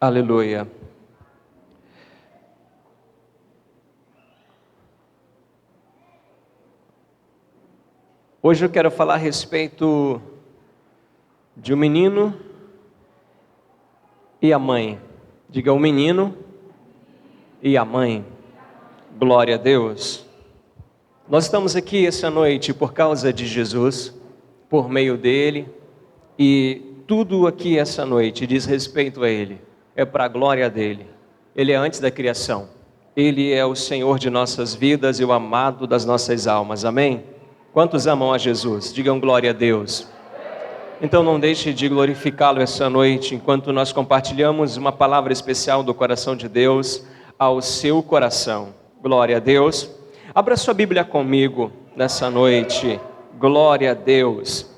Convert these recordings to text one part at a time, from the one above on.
Aleluia. Hoje eu quero falar a respeito de um menino e a mãe. Diga, o menino e a mãe. Glória a Deus. Nós estamos aqui essa noite por causa de Jesus, por meio dele, e tudo aqui essa noite diz respeito a ele. É para a glória dele. Ele é antes da criação. Ele é o Senhor de nossas vidas e o amado das nossas almas. Amém? Quantos amam a Jesus? Digam glória a Deus. Então não deixe de glorificá-lo essa noite, enquanto nós compartilhamos uma palavra especial do coração de Deus ao seu coração. Glória a Deus. Abra sua Bíblia comigo nessa noite. Glória a Deus.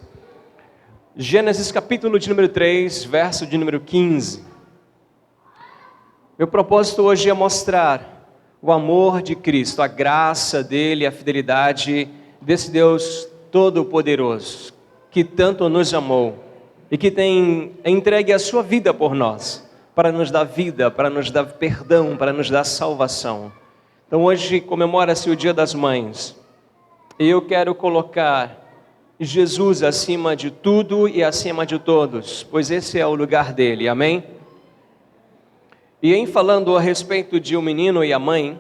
Gênesis capítulo de número 3, verso de número 15. Meu propósito hoje é mostrar o amor de Cristo, a graça dele, a fidelidade desse Deus Todo-Poderoso, que tanto nos amou e que tem entregue a sua vida por nós, para nos dar vida, para nos dar perdão, para nos dar salvação. Então hoje comemora-se o Dia das Mães, e eu quero colocar Jesus acima de tudo e acima de todos, pois esse é o lugar dele, amém? E em falando a respeito de um menino e a mãe,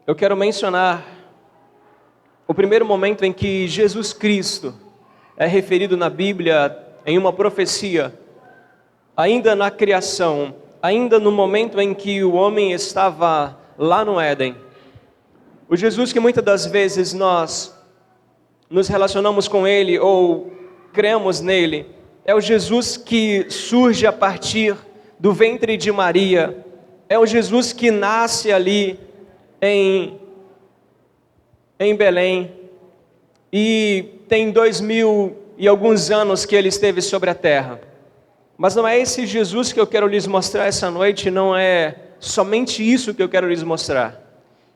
eu quero mencionar o primeiro momento em que Jesus Cristo é referido na Bíblia em uma profecia, ainda na criação, ainda no momento em que o homem estava lá no Éden. O Jesus que muitas das vezes nós nos relacionamos com ele ou cremos nele, é o Jesus que surge a partir do ventre de Maria, é o Jesus que nasce ali em Belém, e tem 2000 e alguns anos que ele esteve sobre a terra. Mas não é esse Jesus que eu quero lhes mostrar essa noite, não é somente isso que eu quero lhes mostrar.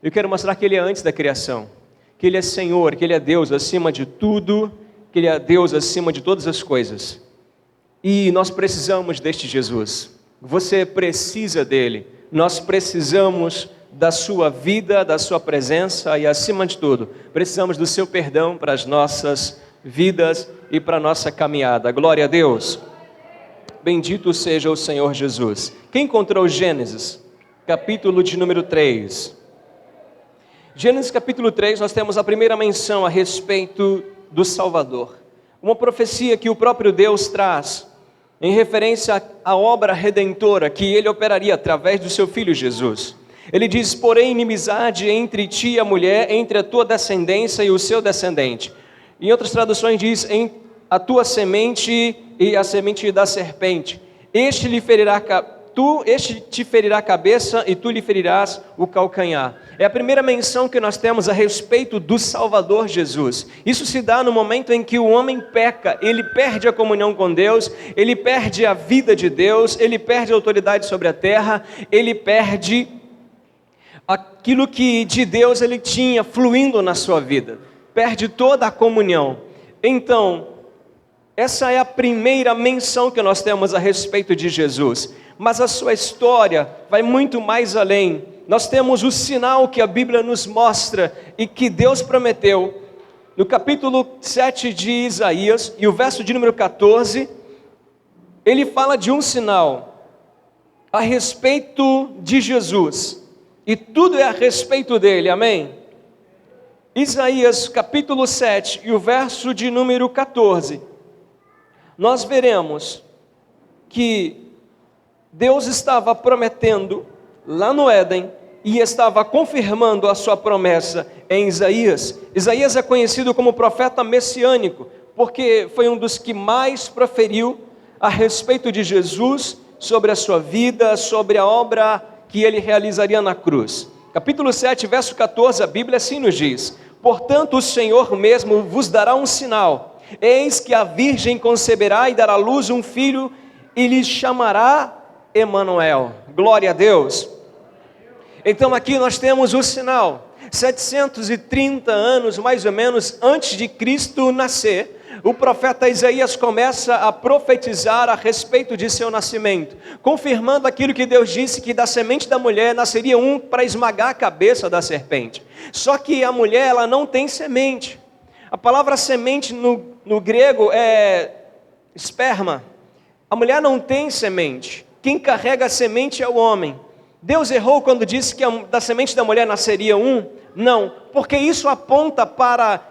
Eu quero mostrar que ele é antes da criação, que ele é Senhor, que ele é Deus acima de tudo, que ele é Deus acima de todas as coisas. E nós precisamos deste Jesus. Você precisa dele. Nós precisamos da sua vida, da sua presença e, acima de tudo, precisamos do seu perdão para as nossas vidas e para a nossa caminhada. Glória a Deus. Bendito seja o Senhor Jesus. Quem encontrou Gênesis, capítulo de número 3? Gênesis capítulo 3, nós temos a primeira menção a respeito do Salvador. Uma profecia que o próprio Deus traz em referência à obra redentora que ele operaria através do seu Filho Jesus. Ele diz, porém, inimizade entre ti e a mulher, entre a tua descendência e o seu descendente. Em outras traduções diz, em a tua semente e a semente da serpente. Este te ferirá a cabeça e tu lhe ferirás o calcanhar. É a primeira menção que nós temos a respeito do Salvador Jesus. Isso se dá no momento em que o homem peca, ele perde a comunhão com Deus, ele perde a vida de Deus, ele perde a autoridade sobre a terra, ele perde aquilo que de Deus ele tinha fluindo na sua vida, perde toda a comunhão. Então, essa é a primeira menção que nós temos a respeito de Jesus. Mas a sua história vai muito mais além. Nós temos o sinal que a Bíblia nos mostra e que Deus prometeu. No capítulo 7 de Isaías, e o verso de número 14, ele fala de um sinal a respeito de Jesus. E tudo é a respeito dele, amém? Isaías capítulo 7 e o verso de número 14. Nós veremos que Deus estava prometendo lá no Éden e estava confirmando a sua promessa em Isaías. Isaías é conhecido como profeta messiânico, porque foi um dos que mais proferiu a respeito de Jesus, sobre a sua vida, sobre a obra que ele realizaria na cruz. Capítulo 7, verso 14, a Bíblia assim nos diz, portanto o Senhor mesmo vos dará um sinal, eis que a virgem conceberá e dará à luz um filho e lhe chamará Emanuel. Glória a Deus. Então aqui nós temos o sinal, 730 anos mais ou menos antes de Cristo nascer, o profeta Isaías começa a profetizar a respeito de seu nascimento, confirmando aquilo que Deus disse, que da semente da mulher nasceria um para esmagar a cabeça da serpente. Só que a mulher, ela não tem semente. A palavra semente no grego é esperma. A mulher não tem semente. Quem carrega a semente é o homem. Deus errou quando disse que da semente da mulher nasceria um? Não, porque isso aponta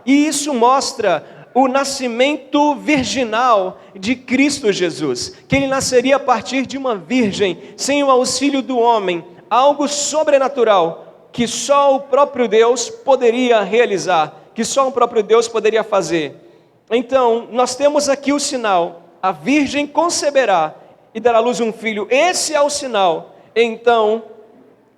e isso mostra o nascimento virginal de Cristo Jesus, que ele nasceria a partir de uma virgem, sem o auxílio do homem, algo sobrenatural, que só o próprio Deus poderia realizar, que só o próprio Deus poderia fazer. Então, nós temos aqui o sinal, a virgem conceberá e dará à luz um filho, esse é o sinal. Então,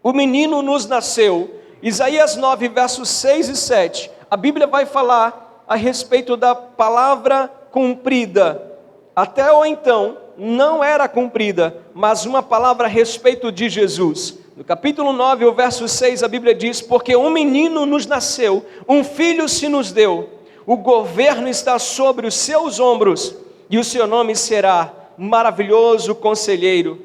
o menino nos nasceu. Isaías 9, versos 6 e 7, a Bíblia vai falar a respeito da palavra cumprida. Até ou então, não era cumprida, mas uma palavra a respeito de Jesus. No capítulo 9, o verso 6, a Bíblia diz: porque um menino nos nasceu, um filho se nos deu, o governo está sobre os seus ombros, e o seu nome será Maravilhoso Conselheiro,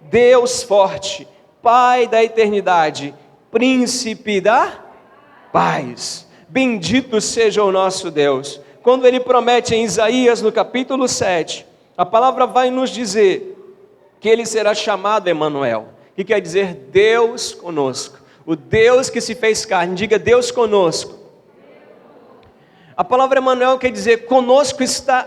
Deus Forte, Pai da Eternidade, Príncipe da Paz. Bendito seja o nosso Deus. Quando ele promete em Isaías no capítulo 7, a palavra vai nos dizer que ele será chamado Emanuel, que quer dizer Deus conosco. O Deus que se fez carne, diga Deus conosco. A palavra Emanuel quer dizer conosco está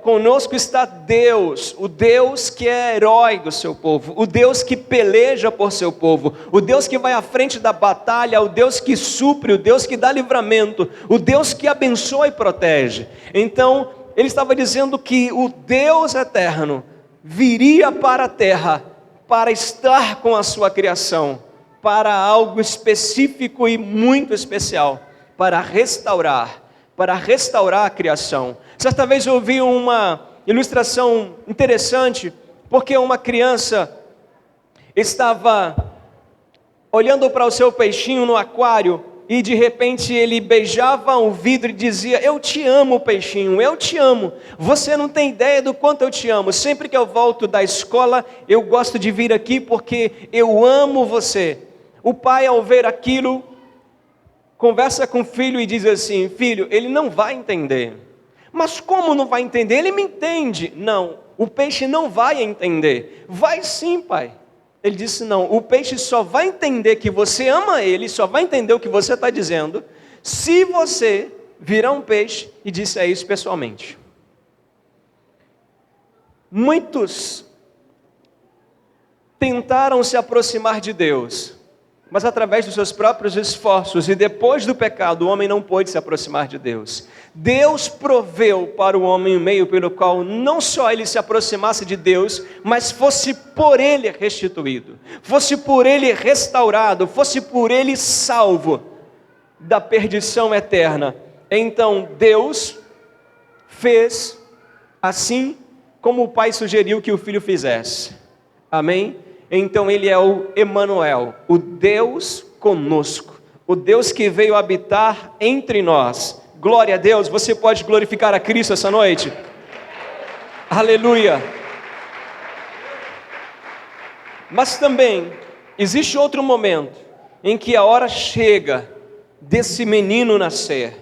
conosco está Deus, o Deus que é herói do seu povo, o Deus que peleja por seu povo, o Deus que vai à frente da batalha, o Deus que supre, o Deus que dá livramento, o Deus que abençoa e protege. Então, ele estava dizendo que o Deus eterno viria para a terra para estar com a sua criação, para algo específico e muito especial, para restaurar a criação. Certa vez eu ouvi uma ilustração interessante, porque uma criança estava olhando para o seu peixinho no aquário, e de repente ele beijava o vidro e dizia: eu te amo, peixinho, eu te amo, você não tem ideia do quanto eu te amo, sempre que eu volto da escola, eu gosto de vir aqui porque eu amo você. O pai, ao ver aquilo, conversa com o filho e diz assim: filho, ele não vai entender. Mas como não vai entender? Ele me entende. Não, o peixe não vai entender. Vai sim, pai. Ele disse: não, o peixe só vai entender que você ama ele, só vai entender o que você está dizendo, se você virar um peixe e disser isso pessoalmente. Muitos tentaram se aproximar de Deus, mas através dos seus próprios esforços, e depois do pecado, o homem não pôde se aproximar de Deus. Deus proveu para o homem um meio pelo qual não só ele se aproximasse de Deus, mas fosse por ele restituído, fosse por ele restaurado, fosse por ele salvo da perdição eterna. Então Deus fez assim como o pai sugeriu que o filho fizesse. Amém? Então ele é o Emanuel, o Deus conosco, o Deus que veio habitar entre nós. Glória a Deus. Você pode glorificar a Cristo essa noite? Aleluia. Mas também existe outro momento em que a hora chega desse menino nascer.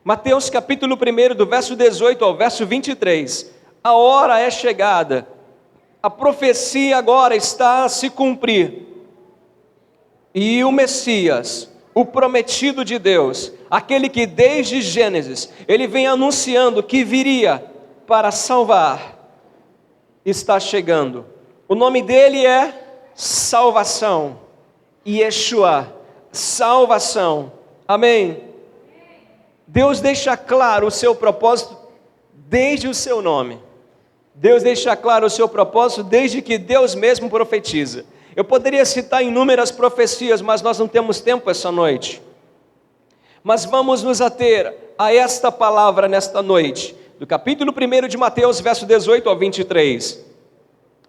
Mateus capítulo 1, do verso 18 ao verso 23. A hora é chegada. A profecia agora está a se cumprir. E o Messias, o prometido de Deus, aquele que desde Gênesis, ele vem anunciando que viria para salvar, está chegando. O nome dele é Salvação. Yeshua, salvação. Amém? Deus deixa claro o seu propósito desde o seu nome. Deus deixa claro o seu propósito desde que Deus mesmo profetiza. Eu poderia citar inúmeras profecias, mas nós não temos tempo essa noite. Mas vamos nos ater a esta palavra nesta noite, do capítulo 1 de Mateus, verso 18 ao 23.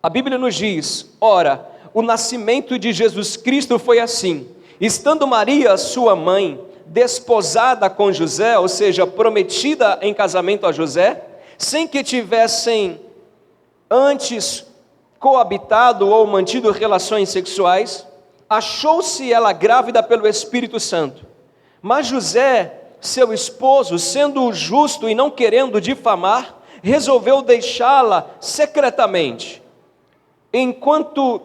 A Bíblia nos diz: ora, o nascimento de Jesus Cristo foi assim. Estando Maria, sua mãe, desposada com José, ou seja, prometida em casamento a José, sem que tivessem antes coabitado ou mantido relações sexuais, achou-se ela grávida pelo Espírito Santo. Mas José, seu esposo, sendo justo e não querendo difamar, resolveu deixá-la secretamente. Enquanto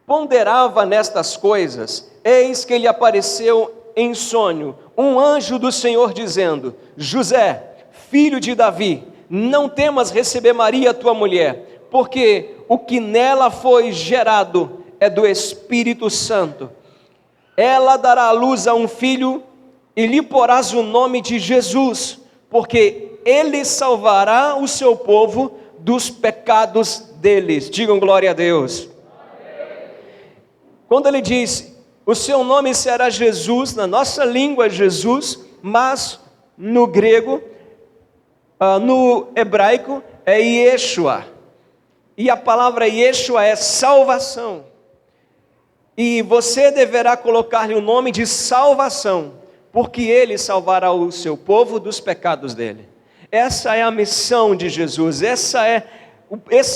ponderava nestas coisas, eis que lhe apareceu em sonho um anjo do Senhor dizendo: José, filho de Davi, não temas receber Maria tua mulher, porque o que nela foi gerado é do Espírito Santo. Ela dará à luz a um filho e lhe porás o nome de Jesus, porque ele salvará o seu povo dos pecados deles. Digam glória a Deus. Quando ele diz, o seu nome será Jesus, na nossa língua é Jesus, mas no grego, no hebraico é Yeshua. E a palavra Yeshua é salvação. E você deverá colocar-lhe o nome de salvação, porque ele salvará o seu povo dos pecados dele. Essa é a missão de Jesus, esse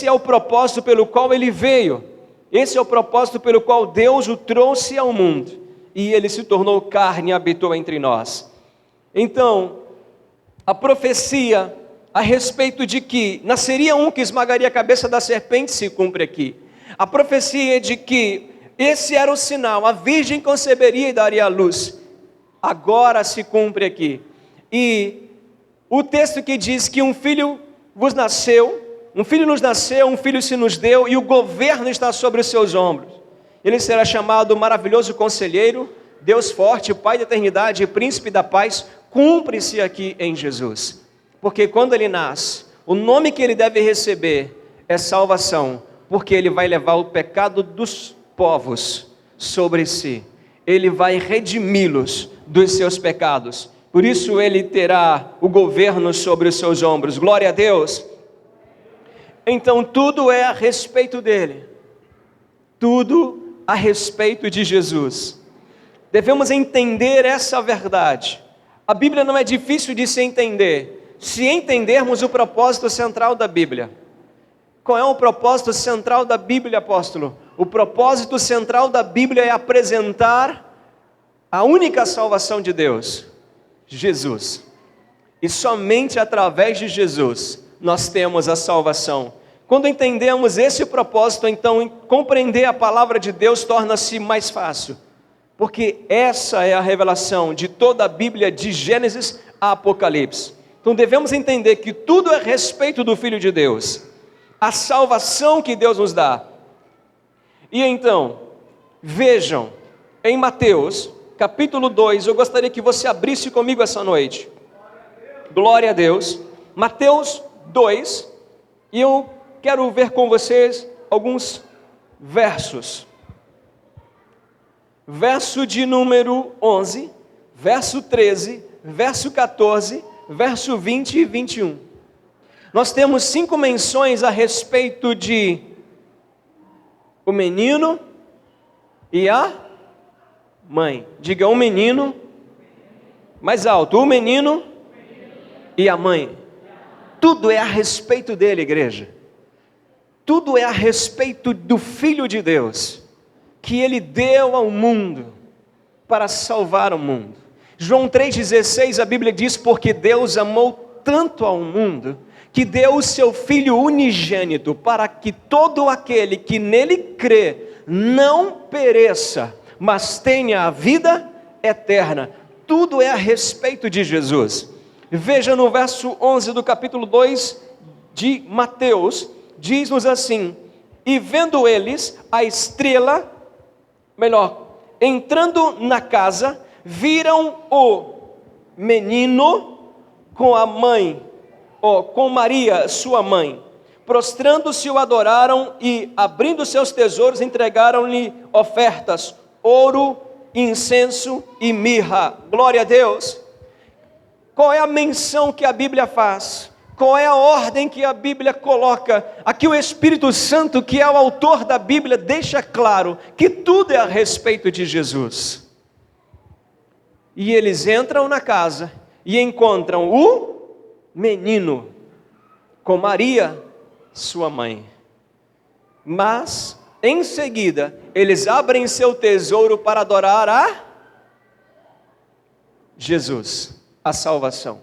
é o propósito pelo qual ele veio, esse é o propósito pelo qual Deus o trouxe ao mundo, e ele se tornou carne e habitou entre nós. Então, a profecia a respeito de que nasceria um que esmagaria a cabeça da serpente se cumpre aqui. A profecia de que esse era o sinal, a virgem conceberia e daria à luz, agora se cumpre aqui. E o texto que diz que um filho vos nasceu, um filho nos nasceu, um filho se nos deu, e o governo está sobre os seus ombros. Ele será chamado Maravilhoso Conselheiro, Deus Forte, Pai da Eternidade e Príncipe da Paz, cumpre-se aqui em Jesus. Porque quando ele nasce, o nome que ele deve receber é salvação, porque ele vai levar o pecado dos povos sobre si. Ele vai redimi-los dos seus pecados. Por isso ele terá o governo sobre os seus ombros. Glória a Deus. Então tudo é a respeito dele. Tudo a respeito de Jesus. Devemos entender essa verdade. A Bíblia não é difícil de se entender, se entendermos o propósito central da Bíblia. Qual é o propósito central da Bíblia, apóstolo? O propósito central da Bíblia é apresentar a única salvação de Deus, Jesus. E somente através de Jesus nós temos a salvação. Quando entendemos esse propósito, então compreender a palavra de Deus torna-se mais fácil. Porque essa é a revelação de toda a Bíblia, de Gênesis a Apocalipse. Então devemos entender que tudo é a respeito do Filho de Deus, a salvação que Deus nos dá. E então, vejam, em Mateus, capítulo 2, eu gostaria que você abrisse comigo essa noite. Glória a Deus. Mateus 2, e eu quero ver com vocês alguns versos. Verso de número 11, verso 13, verso 14, verso 20 e 21. Nós temos 5 menções a respeito de o menino e a mãe. Diga, o menino, mais alto, o menino e a mãe. Tudo é a respeito dele, igreja. Tudo é a respeito do Filho de Deus, que ele deu ao mundo para salvar o mundo. João 3,16, a Bíblia diz, porque Deus amou tanto ao mundo, que deu o seu Filho unigênito, para que todo aquele que nele crê, não pereça, mas tenha a vida eterna. Tudo é a respeito de Jesus. Veja no verso 11 do capítulo 2 de Mateus, diz-nos assim, e vendo eles a estrela, entrando na casa, viram o menino com a mãe, com Maria, sua mãe. Prostrando-se o adoraram e, abrindo seus tesouros, entregaram-lhe ofertas, ouro, incenso e mirra. Glória a Deus. Qual é a menção que a Bíblia faz? Qual é a ordem que a Bíblia coloca? Aqui o Espírito Santo, que é o autor da Bíblia, deixa claro que tudo é a respeito de Jesus. E eles entram na casa e encontram o menino com Maria, sua mãe. Mas, em seguida, eles abrem seu tesouro para adorar a Jesus, a salvação.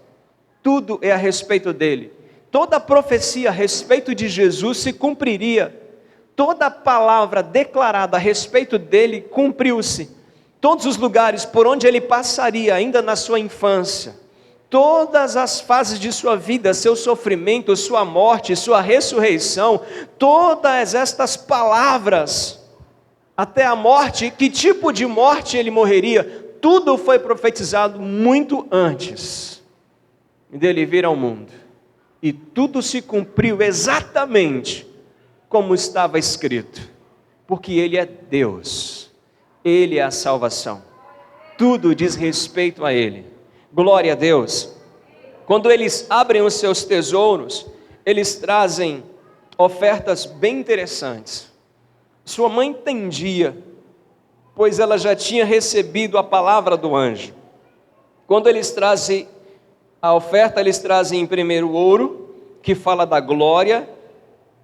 Tudo é a respeito dele. Toda a profecia a respeito de Jesus se cumpriria. Toda a palavra declarada a respeito dele cumpriu-se. Todos os lugares por onde ele passaria, ainda na sua infância, todas as fases de sua vida, seu sofrimento, sua morte, sua ressurreição, todas estas palavras, até a morte, que tipo de morte ele morreria, tudo foi profetizado muito antes dele vir ao mundo. E tudo se cumpriu exatamente como estava escrito, porque ele é Deus, ele é a salvação, tudo diz respeito a ele. Glória a Deus. Quando eles abrem os seus tesouros, eles trazem ofertas bem interessantes. Sua mãe entendia, pois ela já tinha recebido a palavra do anjo. Quando eles trazem a oferta, eles trazem em primeiro o ouro, que fala da glória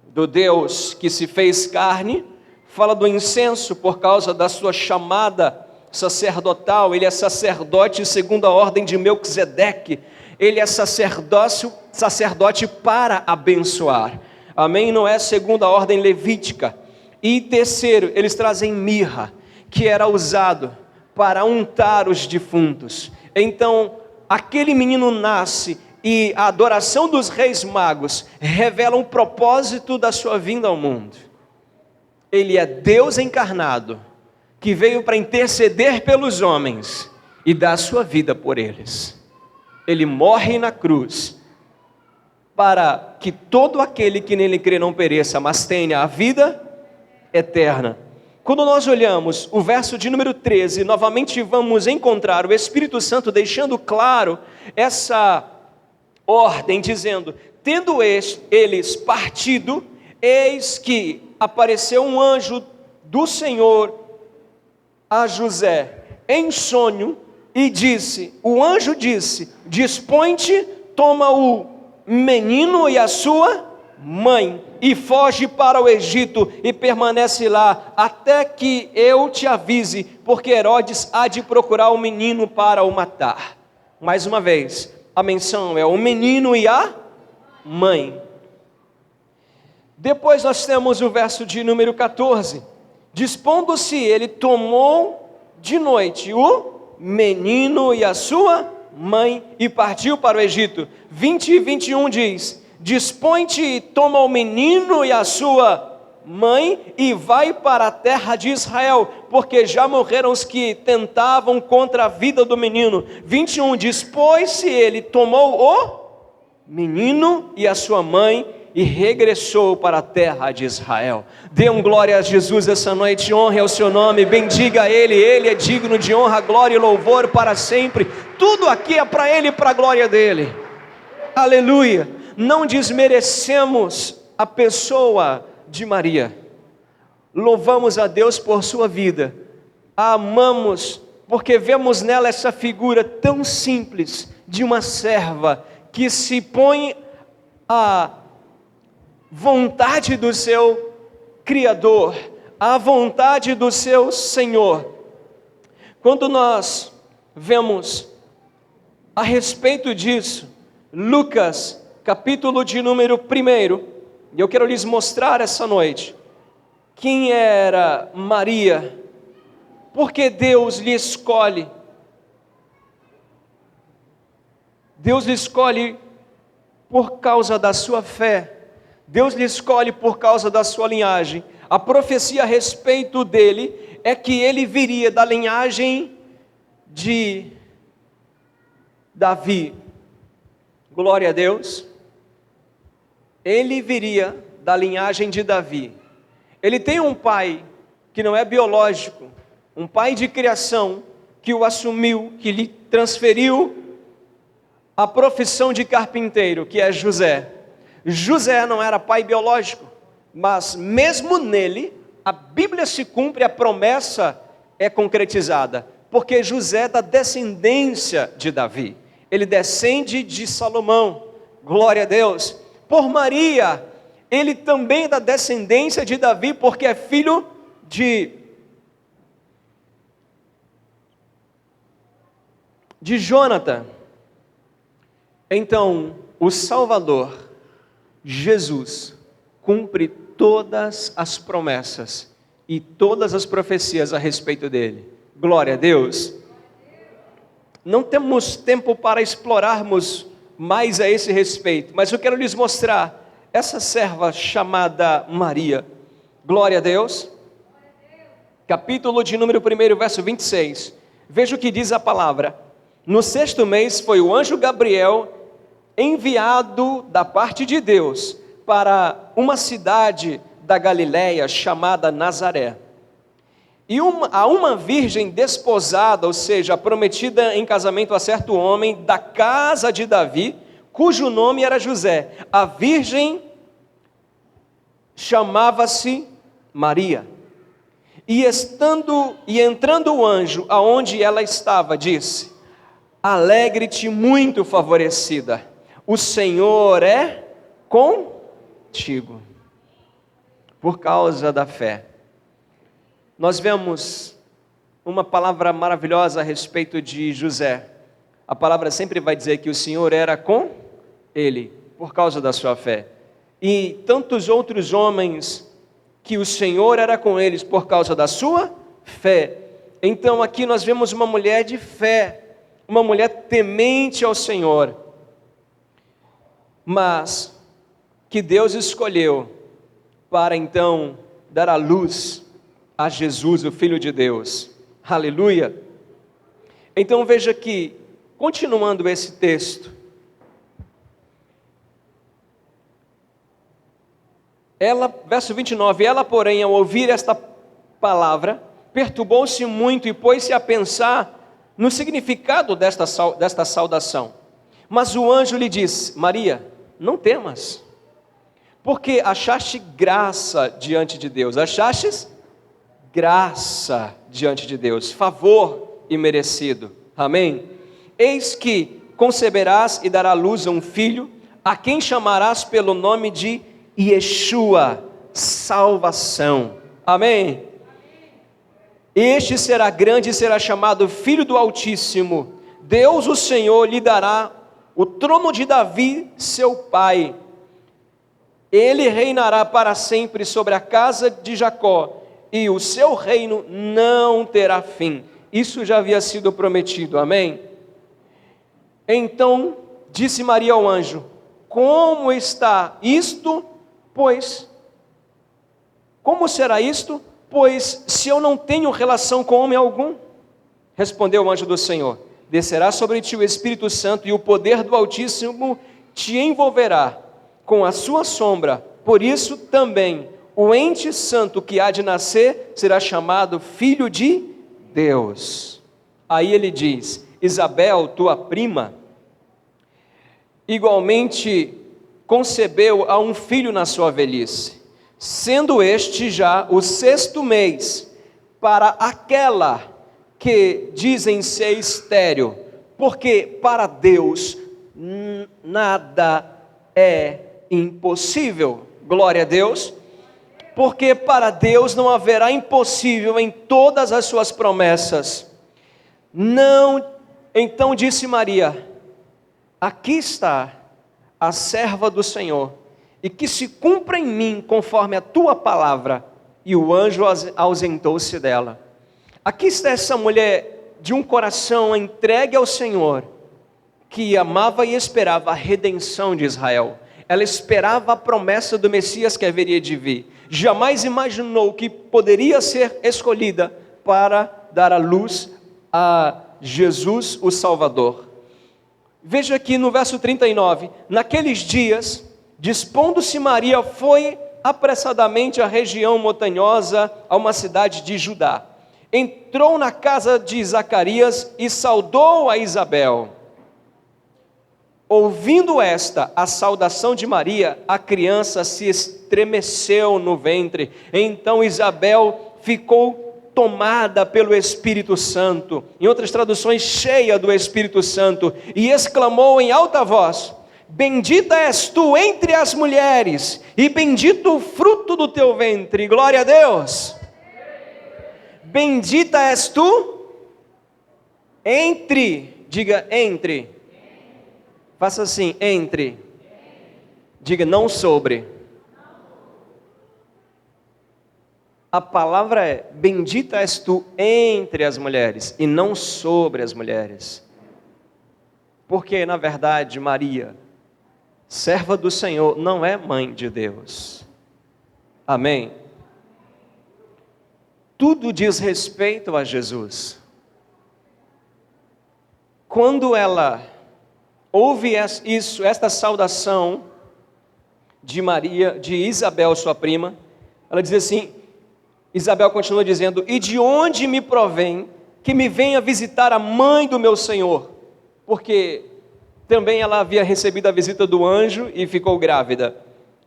do Deus que se fez carne, fala do incenso por causa da sua chamada sacerdotal. Ele é sacerdote segundo a ordem de Melquisedeque. Ele é sacerdote para abençoar. Amém? Não é segundo a ordem levítica. E terceiro, eles trazem mirra, que era usado para untar os defuntos. Então, aquele menino nasce e a adoração dos reis magos revela um propósito da sua vinda ao mundo. Ele é Deus encarnado, que veio para interceder pelos homens e dar a sua vida por eles. Ele morre na cruz para que todo aquele que nele crê não pereça, mas tenha a vida eterna. Quando nós olhamos o verso de número 13, novamente vamos encontrar o Espírito Santo deixando claro essa ordem, dizendo: tendo eles partido, eis que apareceu um anjo do Senhor a José em sonho e disse, o anjo disse: dispõe-te, toma o menino e a sua mãe e foge para o Egito e permanece lá até que eu te avise, porque Herodes há de procurar o menino para o matar. Mais uma vez, a menção é o menino e a mãe. Depois nós temos o verso de número 14. Dispondo-se ele, tomou de noite o menino e a sua mãe e partiu para o Egito. 20 e 21 diz: dispõe-te e toma o menino e a sua mãe e vai para a terra de Israel, porque já morreram os que tentavam contra a vida do menino. 21, dispôs-se ele, tomou o menino e a sua mãe e regressou para a terra de Israel. Dê glória a Jesus essa noite, honre ao seu nome, bendiga ele é digno de honra, glória e louvor para sempre. Tudo aqui é para ele e para a glória dele. Aleluia. Não desmerecemos a pessoa de Maria, louvamos a Deus por sua vida, a amamos porque vemos nela essa figura tão simples de uma serva que se põe à vontade do seu Criador, à vontade do seu Senhor. Quando nós vemos a respeito disso, Lucas, capítulo de número 1, e eu quero lhes mostrar essa noite quem era Maria, porque Deus lhe escolhe. Deus lhe escolhe por causa da sua fé, Deus lhe escolhe por causa da sua linhagem. A profecia a respeito dele é que ele viria da linhagem de Davi. Glória a Deus. Ele viria da linhagem de Davi. Ele tem um pai que não é biológico, um pai de criação que o assumiu, que lhe transferiu a profissão de carpinteiro, que é José. José não era pai biológico, mas mesmo nele, a Bíblia se cumpre, a promessa é concretizada. porque José é da descendência de Davi, ele descende de Salomão, glória a Deus. Por Maria, ele também é da descendência de Davi, porque é filho de Jonatã. Então, o Salvador, Jesus, cumpre todas as promessas e todas as profecias a respeito dele. Glória a Deus. Não temos tempo para explorarmos mais a esse respeito, mas eu quero lhes mostrar essa serva chamada Maria. Glória a Deus. Capítulo de número 1, verso 26. Veja o que diz a palavra. No 6º mês foi o anjo Gabriel enviado da parte de Deus para uma cidade da Galiléia chamada Nazaré. E a uma virgem desposada, ou seja, prometida em casamento a certo homem da casa de Davi, cujo nome era José. A virgem chamava-se Maria. E entrando o anjo aonde ela estava, disse: alegre-te, muito favorecida, o Senhor é contigo. Por causa da fé. Nós vemos uma palavra maravilhosa a respeito de José. A palavra sempre vai dizer que o Senhor era com ele, por causa da sua fé. E tantos outros homens que o Senhor era com eles por causa da sua fé. Então aqui nós vemos uma mulher de fé, uma mulher temente ao Senhor, mas que Deus escolheu para então dar à luz a Jesus, o Filho de Deus. Aleluia! Então veja que, continuando esse texto, verso 29, ela porém ao ouvir esta palavra, perturbou-se muito e pôs-se a pensar no significado desta saudação. Mas o anjo lhe disse: Maria, não temas, porque achaste graça diante de Deus. Achastes graça diante de Deus, favor imerecido. Amém? Eis que conceberás e darás à luz a um filho, a quem chamarás pelo nome de Yeshua, salvação. Amém? Este será grande e será chamado Filho do Altíssimo. Deus o Senhor lhe dará o trono de Davi, seu pai. Ele reinará para sempre sobre a casa de Jacó, e o seu reino não terá fim. Isso já havia sido prometido, amém? Então disse Maria ao anjo: como está isto? Pois, como será isto? Pois se eu não tenho relação com homem algum. Respondeu o anjo do Senhor: descerá sobre ti o Espírito Santo, e o poder do Altíssimo te envolverá com a sua sombra. Por isso também o ente santo que há de nascer será chamado Filho de Deus. Aí ele diz: Isabel, tua prima, igualmente concebeu a um filho na sua velhice, sendo este já o 6º mês para aquela que dizem ser estéril, porque para Deus nada é impossível. Glória a Deus. Porque para Deus não haverá impossível em todas as suas promessas. Não, então disse Maria: aqui está a serva do Senhor, e que se cumpra em mim conforme a tua palavra. E o anjo ausentou-se dela. Aqui está essa mulher de um coração entregue ao Senhor, que amava e esperava a redenção de Israel. Ela esperava a promessa do Messias que haveria de vir. Jamais imaginou que poderia ser escolhida para dar à luz a Jesus, o Salvador. Veja aqui no verso 39, naqueles dias, dispondo-se Maria, foi apressadamente à região montanhosa, a uma cidade de Judá. Entrou na casa de Zacarias e saudou a Isabel. Ouvindo a saudação de Maria, a criança se estremeceu no ventre. Então Isabel ficou tomada pelo Espírito Santo, em outras traduções, cheia do Espírito Santo, e exclamou em alta voz: bendita és tu entre as mulheres, e bendito o fruto do teu ventre. Glória a Deus. Bendita és tu entre, diga entre. Faça assim, entre. Diga não sobre. A palavra é: bendita és tu entre as mulheres e não sobre as mulheres. Porque, na verdade, Maria, serva do Senhor, não é mãe de Deus. Amém? Tudo diz respeito a Jesus. Quando ela ouve esta saudação de Maria, de Isabel, sua prima, ela diz assim, Isabel continua dizendo: e de onde me provém que me venha visitar a mãe do meu Senhor? Porque também ela havia recebido a visita do anjo e ficou grávida.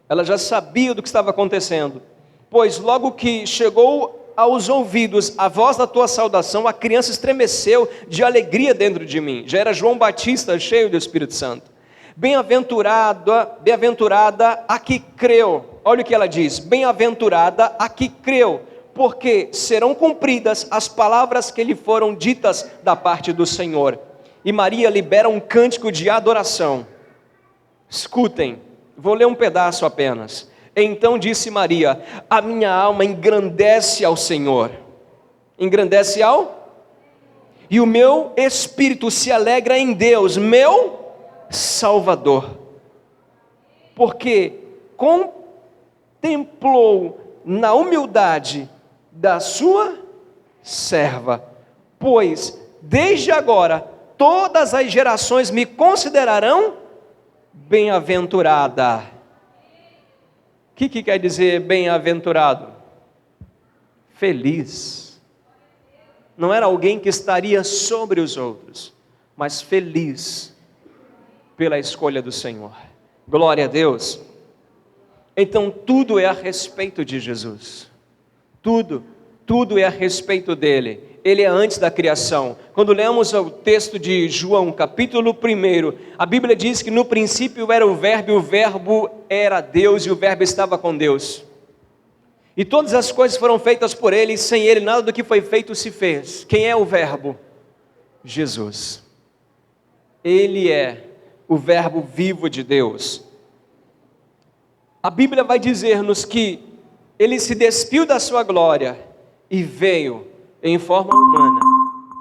Ela já sabia do que estava acontecendo. Pois logo que chegou aos ouvidos a voz da tua saudação, a criança estremeceu de alegria dentro de mim. Já era João Batista, cheio do Espírito Santo. Bem-aventurada a que creu. Olha o que ela diz: bem-aventurada a que creu, porque serão cumpridas as palavras que lhe foram ditas da parte do Senhor. E Maria libera um cântico de adoração. Escutem, vou ler um pedaço apenas. Então disse Maria: a minha alma engrandece ao Senhor. Engrandece ao? E o meu espírito se alegra em Deus, meu Salvador. Porque contemplou na humildade da sua serva. Pois desde agora todas as gerações me considerarão bem-aventurada. O que quer dizer bem-aventurado? Feliz. Não era alguém que estaria sobre os outros, mas feliz pela escolha do Senhor. Glória a Deus. Então tudo é a respeito de Jesus. Tudo é a respeito dele. Ele é antes da criação. Quando lemos o texto de João, capítulo 1, a Bíblia diz que no princípio era o Verbo era Deus e o Verbo estava com Deus. E todas as coisas foram feitas por ele, e sem ele nada do que foi feito se fez. Quem é o Verbo? Jesus. Ele é o Verbo vivo de Deus. A Bíblia vai dizer-nos que ele se despiu da sua glória e veio em forma humana.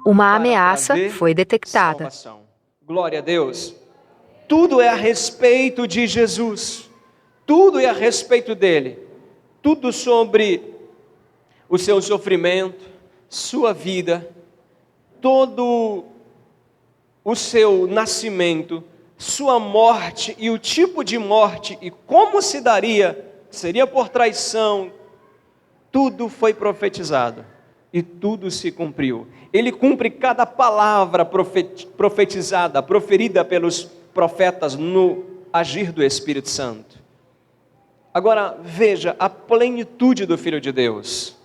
Uma ameaça foi detectada. Salvação. Glória a Deus. Tudo é a respeito de Jesus. Tudo é a respeito dele. Tudo sobre o seu sofrimento, sua vida, todo o seu nascimento, sua morte e o tipo de morte e como se daria, seria por traição. Tudo foi profetizado. E tudo se cumpriu. Ele cumpre cada palavra profetizada, proferida pelos profetas no agir do Espírito Santo. Agora veja a plenitude do Filho de Deus.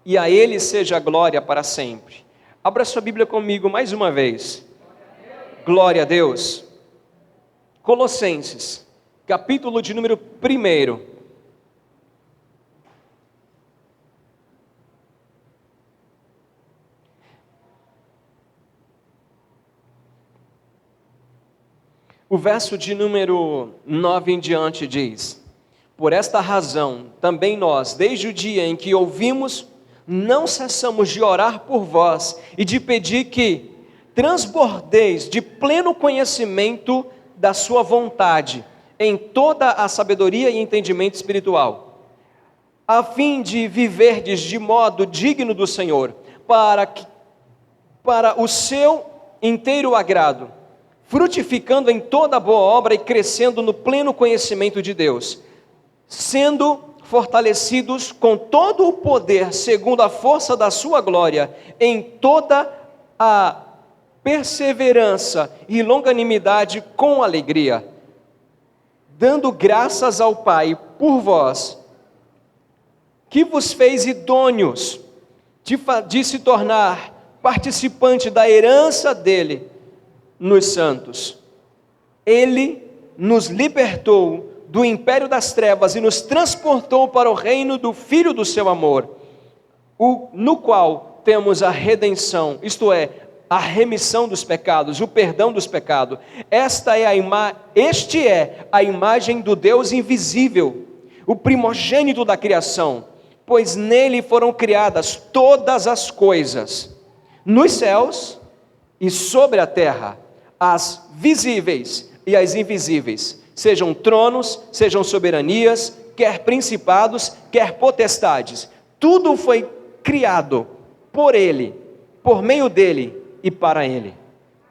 E a Ele seja a glória para sempre. Abra sua Bíblia comigo mais uma vez. Glória a Deus. Colossenses, capítulo de número 1. O verso de número 9 em diante diz: por esta razão, também nós, desde o dia em que ouvimos, não cessamos de orar por vós e de pedir que transbordeis de pleno conhecimento da sua vontade, em toda a sabedoria e entendimento espiritual, a fim de viverdes de modo digno do Senhor, para o seu inteiro agrado, frutificando em toda boa obra e crescendo no pleno conhecimento de Deus, sendo fortalecidos com todo o poder, segundo a força da sua glória, em toda a perseverança e longanimidade com alegria, dando graças ao Pai por vós, que vos fez idôneos de se tornar participante da herança dele nos santos. Ele nos libertou do império das trevas e nos transportou para o reino do Filho do seu amor, no qual temos a redenção, isto é, a remissão dos pecados, o perdão dos pecados. Este é a imagem do Deus invisível, o primogênito da criação, pois nele foram criadas todas as coisas, nos céus e sobre a terra, as visíveis e as invisíveis, sejam tronos, sejam soberanias, quer principados, quer potestades. Tudo foi criado por ele, por meio dele e para ele.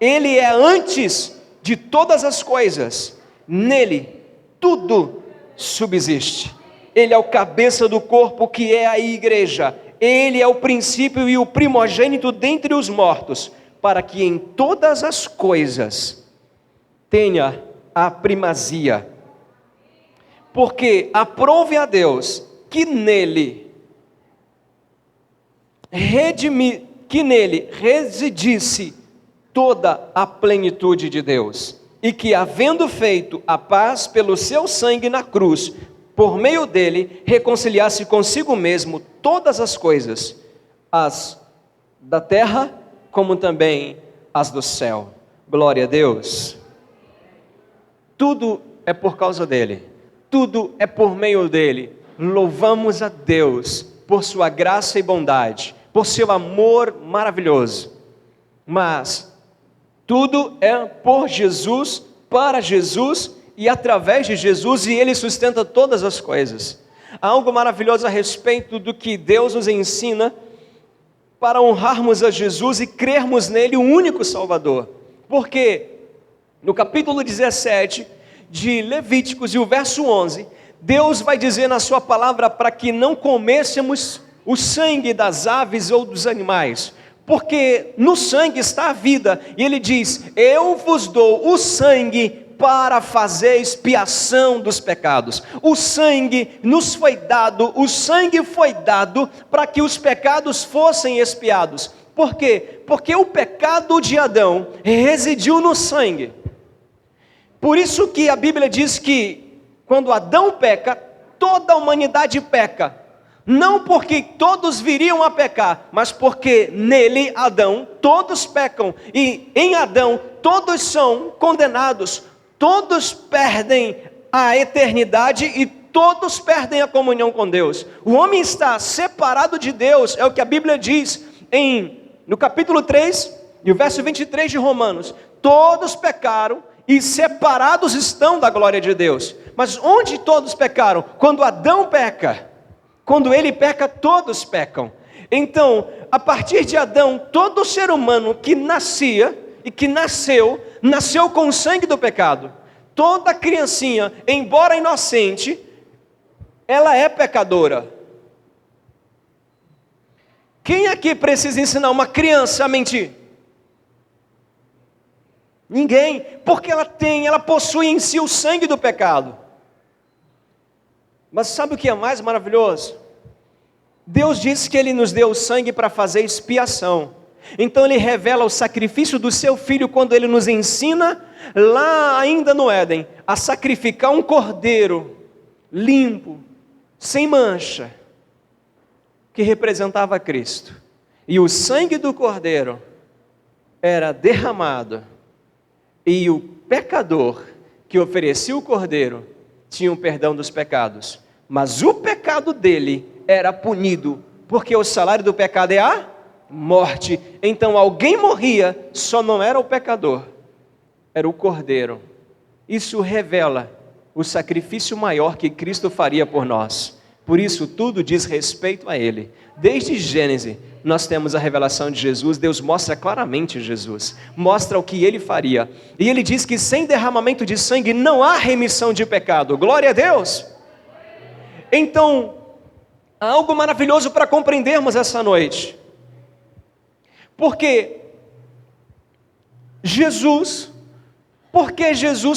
Ele é antes de todas as coisas, nele tudo subsiste. Ele é o cabeça do corpo, que é a igreja. Ele é o princípio e o primogênito dentre os mortos, para que em todas as coisas tenha a primazia. Porque aprove a Deus que nele residisse toda a plenitude de Deus, e que, havendo feito a paz pelo seu sangue na cruz, por meio dele reconciliasse consigo mesmo todas as coisas, as da terra como também as do céu. Glória a Deus. Tudo é por causa dele, tudo é por meio dele. Louvamos a Deus por sua graça e bondade, por seu amor maravilhoso. Mas tudo é por Jesus, para Jesus e através de Jesus, e ele sustenta todas as coisas. Há algo maravilhoso a respeito do que Deus nos ensina para honrarmos a Jesus e crermos nele, o único Salvador. Porque no capítulo 17 de Levíticos e o verso 11, Deus vai dizer na sua palavra para que não comêssemos o sangue das aves ou dos animais, porque no sangue está a vida, e ele diz: eu vos dou o sangue para fazer expiação dos pecados. O sangue nos foi dado, o sangue foi dado para que os pecados fossem expiados. Por quê? Porque o pecado de Adão residiu no sangue. Por isso que a Bíblia diz que quando Adão peca, toda a humanidade peca. Não porque todos viriam a pecar, mas porque nele, Adão, todos pecam. E em Adão, todos são condenados. Todos perdem a eternidade e todos perdem a comunhão com Deus. O homem está separado de Deus, é o que a Bíblia diz no capítulo 3, e o verso 23 de Romanos. Todos pecaram e separados estão da glória de Deus. Mas onde todos pecaram? Quando Adão peca. Quando ele peca, todos pecam. Então, a partir de Adão, todo ser humano que nascia e que nasceu com o sangue do pecado. Toda criancinha, embora inocente, ela é pecadora. Quem aqui precisa ensinar uma criança a mentir? Ninguém, porque ela possui em si o sangue do pecado. Mas sabe o que é mais maravilhoso? Deus disse que Ele nos deu o sangue para fazer expiação. Então Ele revela o sacrifício do seu Filho quando Ele nos ensina, lá ainda no Éden, a sacrificar um cordeiro limpo, sem mancha, que representava Cristo. E o sangue do cordeiro era derramado, e o pecador que oferecia o cordeiro tinha o perdão dos pecados. Mas o pecado dele era punido, porque o salário do pecado é a morte. Então alguém morria, só não era o pecador, era o cordeiro. Isso revela o sacrifício maior que Cristo faria por nós. Por isso tudo diz respeito a Ele. Desde Gênesis nós temos a revelação de Jesus. Deus mostra claramente Jesus, mostra o que Ele faria. E Ele diz que sem derramamento de sangue não há remissão de pecado. Glória a Deus! Então, há algo maravilhoso para compreendermos essa noite. Porque Jesus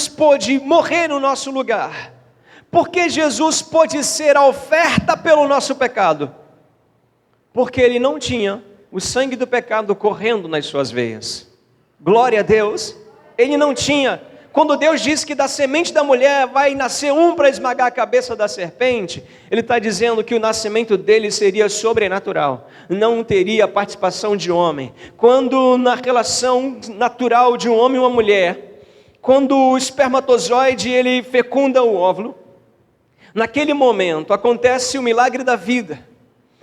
pôde morrer no nosso lugar. Porque Jesus pôde ser a oferta pelo nosso pecado. porque ele não tinha o sangue do pecado correndo nas suas veias. Glória a Deus, ele não tinha. Quando Deus diz que da semente da mulher vai nascer um para esmagar a cabeça da serpente, Ele está dizendo que o nascimento dele seria sobrenatural, não teria participação de homem. Quando na relação natural de um homem e uma mulher, quando o espermatozoide ele fecunda o óvulo, naquele momento acontece o milagre da vida.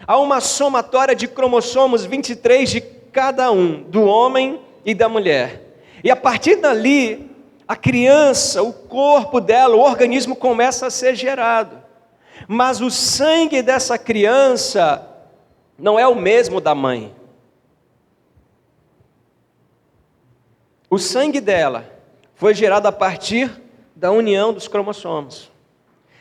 Há uma somatória de cromossomos 23 de cada um, do homem e da mulher. E a partir dali, a criança, o corpo dela, o organismo começa a ser gerado. Mas o sangue dessa criança não é o mesmo da mãe. O sangue dela foi gerado a partir da união dos cromossomos.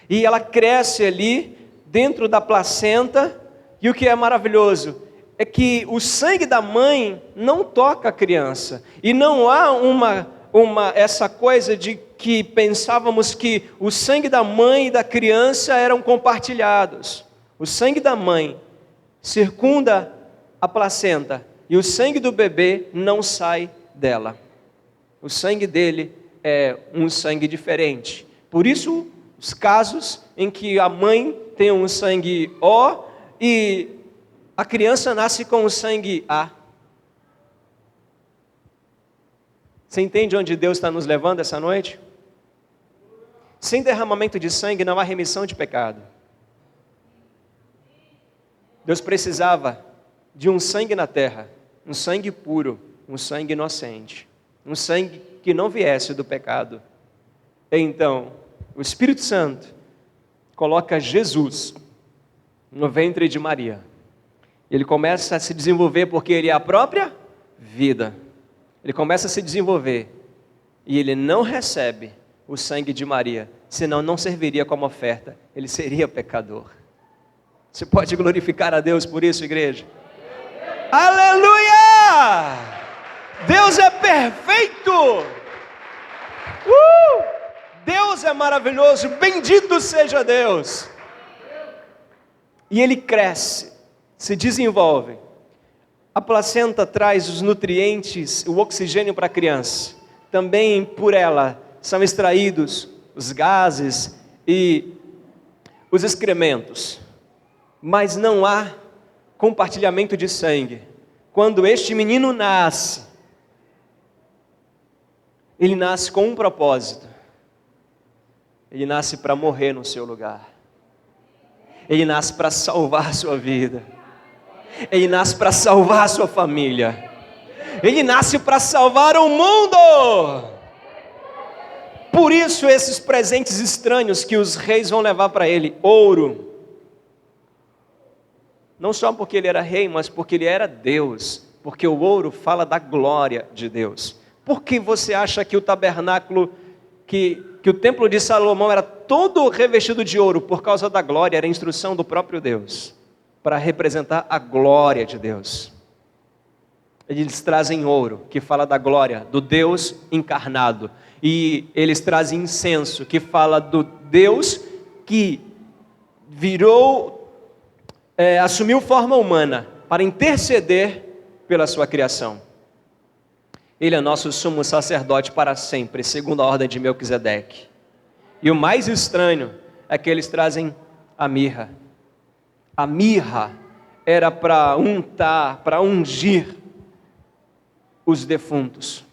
E ela cresce ali dentro da placenta, e o que é maravilhoso é que o sangue da mãe não toca a criança. E não há essa coisa de que pensávamos que o sangue da mãe e da criança eram compartilhados. O sangue da mãe circunda a placenta e o sangue do bebê não sai dela. O sangue dele é um sangue diferente. Por isso, os casos em que a mãe tem um sangue O e a criança nasce com o sangue A. Você entende onde Deus está nos levando essa noite? Sem derramamento de sangue não há remissão de pecado. Deus precisava de um sangue na terra, um sangue puro, um sangue inocente, um sangue que não viesse do pecado. Então, o Espírito Santo coloca Jesus no ventre de Maria. Ele começa a se desenvolver porque ele é a própria vida. Ele começa a se desenvolver e ele não recebe o sangue de Maria, senão não serviria como oferta, ele seria pecador. Você pode glorificar a Deus por isso, igreja? Aleluia! Deus é perfeito! Deus é maravilhoso, bendito seja Deus! E ele cresce, se desenvolve. A placenta traz os nutrientes, o oxigênio para a criança. Também por ela são extraídos os gases e os excrementos. Mas não há compartilhamento de sangue. Quando este menino nasce, ele nasce com um propósito. Ele nasce para morrer no seu lugar. Ele nasce para salvar a sua vida. Ele nasce para salvar a sua família. Ele nasce para salvar o mundo. Por isso esses presentes estranhos que os reis vão levar para ele. Ouro. Não só porque ele era rei, mas porque ele era Deus. Porque o ouro fala da glória de Deus. Por que você acha que o tabernáculo, que o templo de Salomão era todo revestido de ouro? Por causa da glória, era a instrução do próprio Deus, para representar a glória de Deus. Eles trazem ouro, que fala da glória, do Deus encarnado. E eles trazem incenso, que fala do Deus que assumiu forma humana, para interceder pela sua criação. Ele é nosso sumo sacerdote para sempre, segundo a ordem de Melquisedeque. E o mais estranho é que eles trazem a mirra. A mirra era para untar, para ungir os defuntos.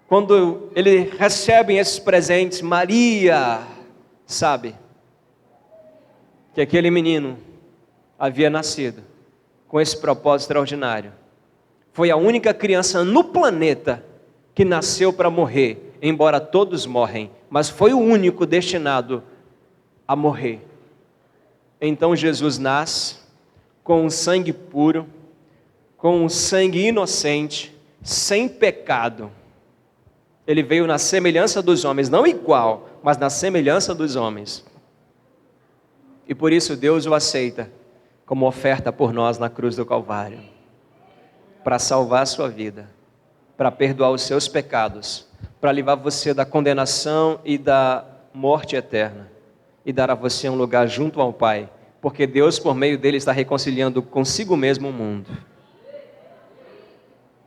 Quando eles recebem esses presentes, Maria sabe que aquele menino havia nascido com esse propósito extraordinário. Foi a única criança no planeta que nasceu para morrer, embora todos morrem, mas foi o único destinado a morrer. Então Jesus nasce com um sangue puro, com um sangue inocente, sem pecado. Ele veio na semelhança dos homens, não igual, mas na semelhança dos homens. E por isso Deus o aceita como oferta por nós na cruz do Calvário, para salvar a sua vida, para perdoar os seus pecados, para livrar você da condenação e da morte eterna, e dar a você um lugar junto ao Pai, Porque Deus, por meio dele, está reconciliando consigo mesmo o mundo.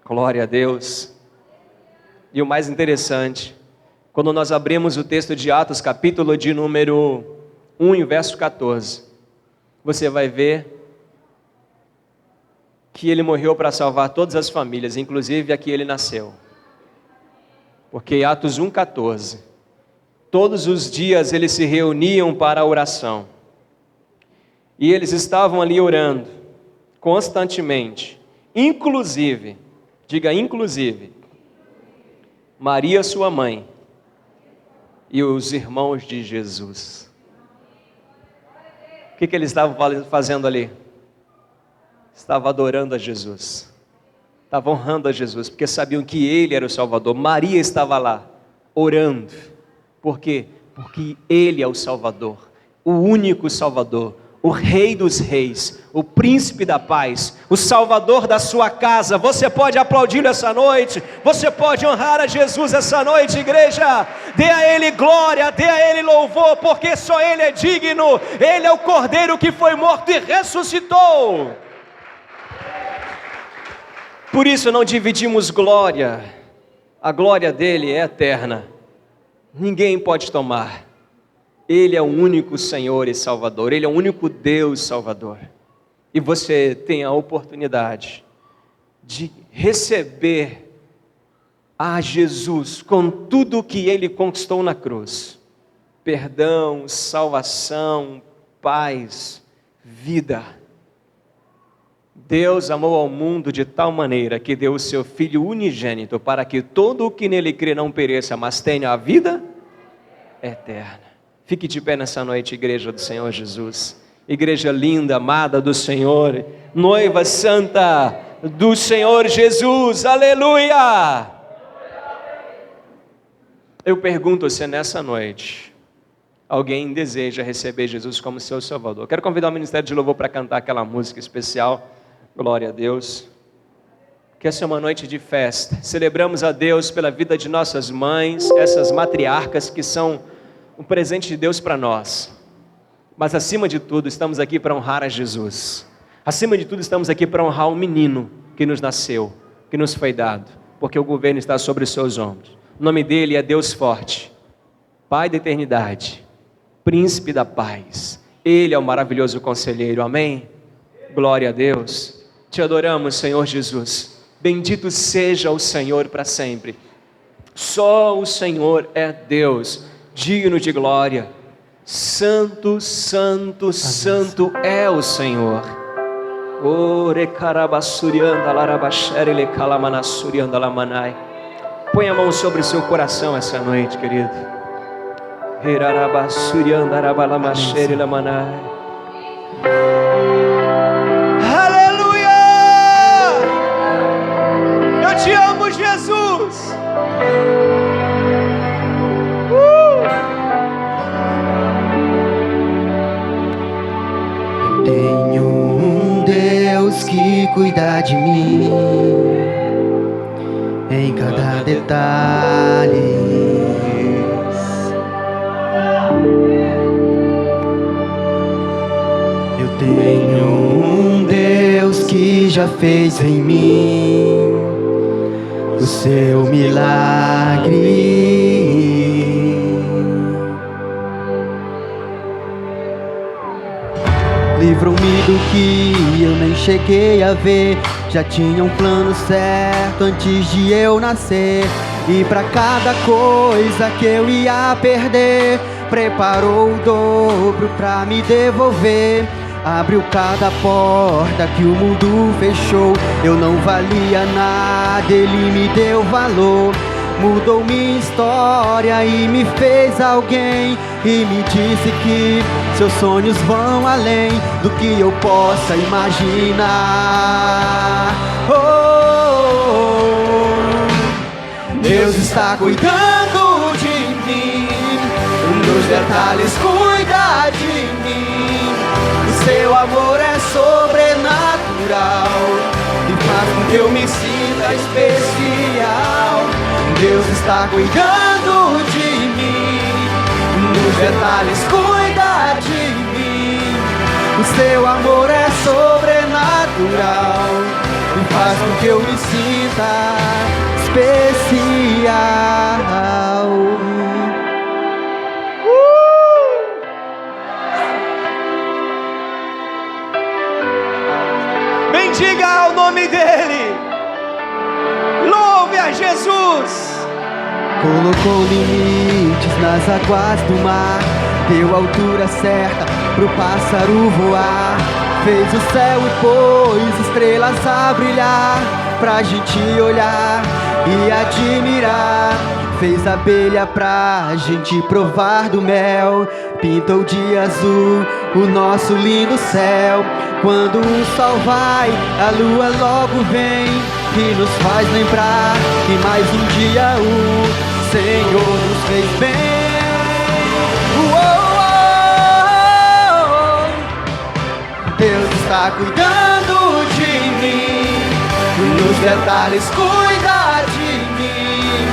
Glória a Deus. E o mais interessante, quando nós abrimos o texto de Atos, capítulo de número 1, e verso 14, você vai ver que ele morreu para salvar todas as famílias, inclusive a que ele nasceu. Porque Atos 1,14, todos os dias eles se reuniam para a oração. E eles estavam ali orando, constantemente. Inclusive, diga inclusive, Maria sua mãe e os irmãos de Jesus. O que eles estavam fazendo ali? Estavam adorando a Jesus. Estavam honrando a Jesus, porque sabiam que Ele era o Salvador. Maria estava lá, orando. Por quê? Porque Ele é o Salvador, o único Salvador, o Rei dos Reis, o Príncipe da Paz, o Salvador da sua casa. Você pode aplaudir essa noite, você pode honrar a Jesus essa noite, igreja. Dê a Ele glória, dê a Ele louvor, porque só Ele é digno. Ele é o Cordeiro que foi morto e ressuscitou. Por isso não dividimos glória, a glória dele é eterna, ninguém pode tomar. Ele é o único Senhor e Salvador, Ele é o único Deus Salvador. E você tem a oportunidade de receber a Jesus com tudo o que Ele conquistou na cruz: perdão, salvação, paz, vida. Deus amou ao mundo de tal maneira que deu o seu Filho unigênito para que todo o que nele crê não pereça, mas tenha a vida eterna. Fique de pé nessa noite, igreja do Senhor Jesus. Igreja linda, amada do Senhor, noiva santa do Senhor Jesus, aleluia! Eu pergunto se nessa noite alguém deseja receber Jesus como seu Salvador. Quero convidar o Ministério de Louvor para cantar aquela música especial. Glória a Deus. Que essa é uma noite de festa. Celebramos a Deus pela vida de nossas mães, essas matriarcas que são um presente de Deus para nós. Mas acima de tudo, estamos aqui para honrar a Jesus. Acima de tudo, estamos aqui para honrar o menino que nos nasceu, que nos foi dado, porque o governo está sobre os seus ombros. O nome dele é Deus forte, Pai da eternidade, Príncipe da paz. Ele é o maravilhoso conselheiro, amém? Glória a Deus. Te adoramos, Senhor Jesus. Bendito seja o Senhor para sempre. Só o Senhor é Deus, digno de glória. Santo, santo, santo é o Senhor. Põe a mão sobre o seu coração essa noite, querido. Te amo, Jesus. Eu tenho um Deus que cuida de mim em cada detalhe. Eu tenho um Deus que já fez em mim o seu milagre. Livrou-me do que eu nem cheguei a ver. Já tinha um plano certo antes de eu nascer. E pra cada coisa que eu ia perder, preparou o dobro pra me devolver. Abriu cada porta que o mundo fechou. Eu não valia nada, Ele me deu valor. Mudou minha história e me fez alguém. E me disse que seus sonhos vão além do que eu possa imaginar. Deus está cuidando de mim, nos detalhes cuida de mim. O seu amor é sobrenatural e faz com que eu me sinta especial. Deus está cuidando de mim, nos detalhes cuida de mim. O O seu amor é sobrenatural e faz com que eu me sinta especial. Bendiga o nome dele. Louve a Jesus. Colocou limites nas águas do mar, deu altura certa pro pássaro voar. Fez o céu e pôs estrelas a brilhar, pra gente olhar e admirar. Fez a abelha pra gente provar do mel, pintou de azul o nosso lindo céu. Quando o sol vai, a lua logo vem e nos faz lembrar que mais um dia o Senhor nos fez bem. Deus está cuidando de mim, nos detalhes cuida de mim.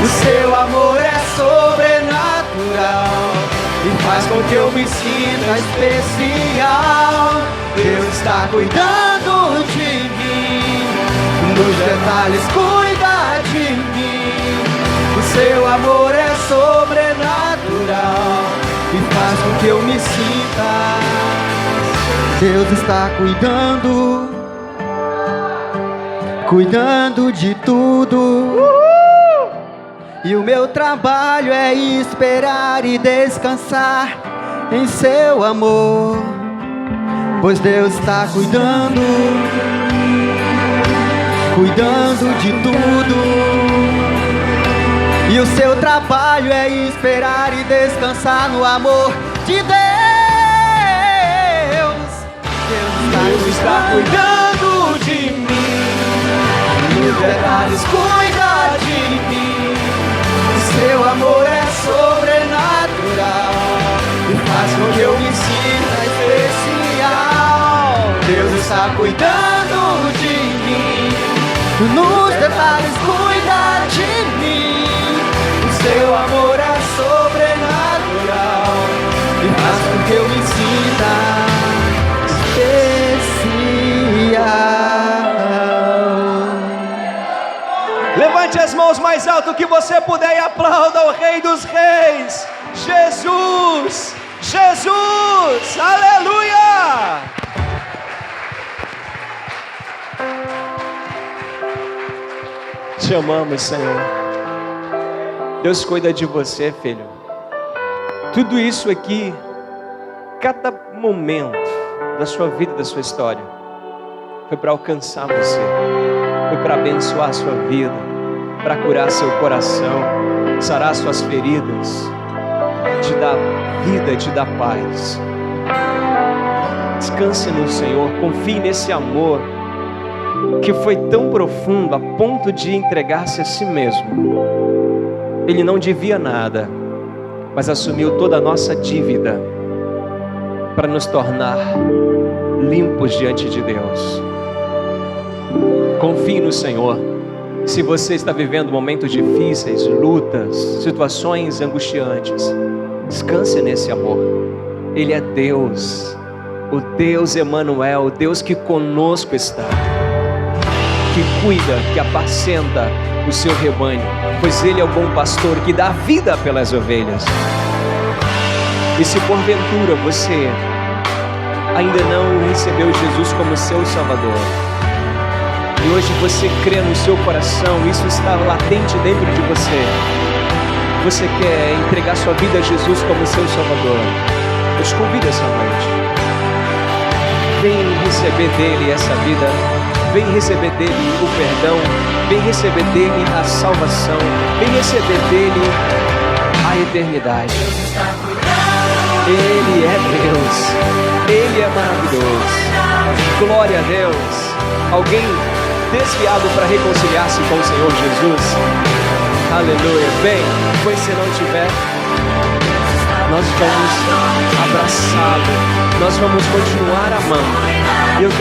O seu amor é sobrenatural e faz com que eu me sinta especial. Deus está cuidando de mim, nos detalhes cuida de mim. O seu amor é sobrenatural e faz com que eu me sinta. Deus está cuidando de tudo. E o meu trabalho é esperar e descansar em seu amor, pois Deus está cuidando de tudo. E o seu trabalho é esperar e descansar no amor de Deus. Deus está cuidando de mim, nos detalhes cuida de mim. O seu amor é sobrenatural e faz com que eu me sinta especial. Deus está cuidando de mim, nos detalhes cuida de mim. O seu amor é sobrenatural e faz com que eu me sinta especial. Levante as mãos mais alto que você puder e aplauda o Rei dos Reis, Jesus, Jesus, aleluia! Te amamos, Senhor. Deus cuida de você, filho. Tudo isso aqui, cada momento da sua vida, da sua história, foi para alcançar você, foi para abençoar a sua vida, para curar seu coração, sarar suas feridas, te dar vida, te dar paz. Descanse no Senhor, confie nesse amor que foi tão profundo a ponto de entregar-se a si mesmo. Ele não devia nada, mas assumiu toda a nossa dívida para nos tornar limpos diante de Deus. Confie no Senhor. Se você está vivendo momentos difíceis, lutas, situações angustiantes, descanse nesse amor. Ele é Deus, o Deus Emanuel, o Deus que conosco está, que cuida, que apacenta o seu rebanho, pois Ele é o bom pastor que dá vida pelas ovelhas. E se porventura você ainda não recebeu Jesus como seu Salvador, e hoje você crê no seu coração, isso está latente dentro de você, você quer entregar sua vida a Jesus como seu Salvador, eu te convido essa noite. Vem receber dele essa vida, vem receber dele o perdão, vem receber dele a salvação, vem receber dele a eternidade. Ele é Deus, Ele é maravilhoso. Glória a Deus. Alguém desviado para reconciliar-se com o Senhor Jesus? Aleluia. Bem, pois se não tiver, nós vamos abraçá-lo, nós vamos continuar amando.